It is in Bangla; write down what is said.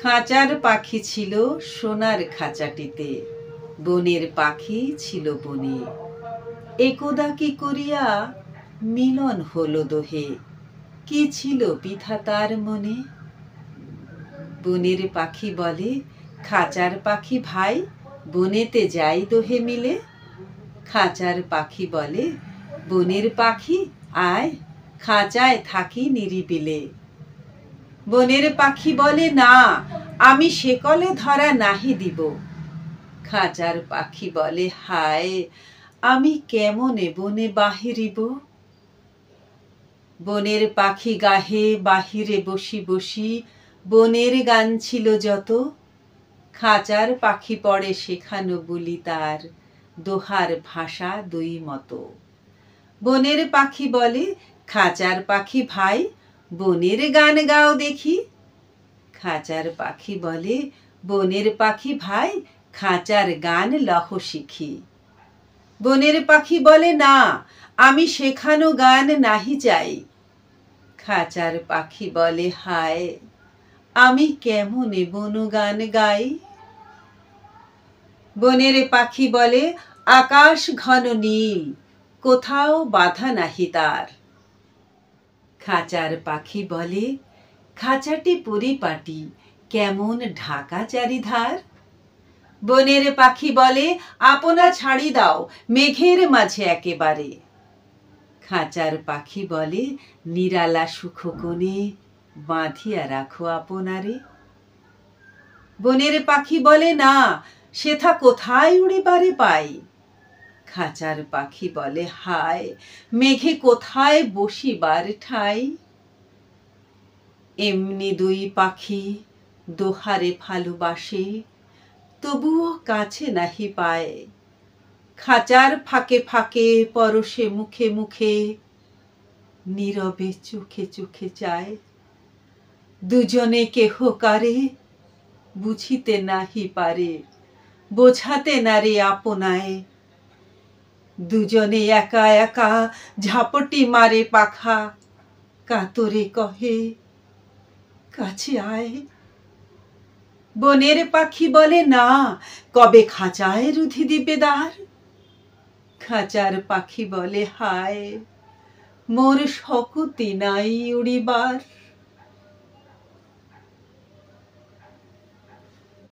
খাঁচার পাখি ছিল সোনার খাঁচাটিতে, বনের পাখি ছিল বনে। একদা কি করিয়া মিলন হলো দোহে, কি ছিল বিধাতার মনে। বনের পাখি বলে, খাঁচার পাখি ভাই, বনেতে যাই দোহে মিলে। খাঁচার পাখি বলে, বনের পাখি আয়, খাঁচায় থাকি নিরিবিলে। বনের পাখি বলে, না, আমি সেকলে ধরা নাহি দিব। খাঁচার পাখি বলে, হায়, আমি কেমনে বনে বাহিরিব। বনের পাখি গাহে বাহিরে বসি বসি, বনের গান ছিল যত। খাঁচার পাখি পড়ে শেখানো বুলি তার, দোহার ভাষা দুই মতো। বনের পাখি বলে, খাঁচার পাখি ভাই, বনের গান গাও দেখি। খাঁচার পাখি বলে, বনের পাখি ভাই, খাঁচার গান লহ শিখি। বনের পাখি বলে, না, আমি শেখানো গান নাহি চাই। খাঁচার পাখি বলে, হায়, আমি কেমনে বন গান গাই। বনের পাখি বলে, আকাশ ঘন নীল, কোথাও বাধা নাহি তার। খাঁচার পাখি বলে, খাঁচাটি পরিপাটি, কেমন ঢাকা চারিধার। বনের পাখি বলে, আপনা ছাড়ি দাও, মেঘের মাঝে একেবারে। খাঁচার পাখি বলে, নিরালা সুখ কোণে, বাঁধিয়া রাখো আপনারে। বনের পাখি বলে, না, সেথা কোথায় উড়িবারে পাই। খাঁচার পাখি বলে, হায়, মেঘে কোথায় বসিবার ঠাই। এমনি দুই পাখি দোহারে ভালোবাসে, তবুও কাছে নাহি পায়। খাঁচার ফাঁকে ফাঁকে পরশে মুখে মুখে, নীরবে চোখে চোখে চায়। দুজনে কেহ কারে বুঝিতে নাহি পারে, বোঝাতে নারে আপনায়। দুজনে একা একা ঝাপটি মারে পাখা, কাতরে কহে, কাছে আয়। বনের পাখি বলে, না, কবে খাঁচায় রুধি দিবে দ্বার। খাঁচার পাখি বলে, হায়, মোর শক্তি নাই উড়িবার।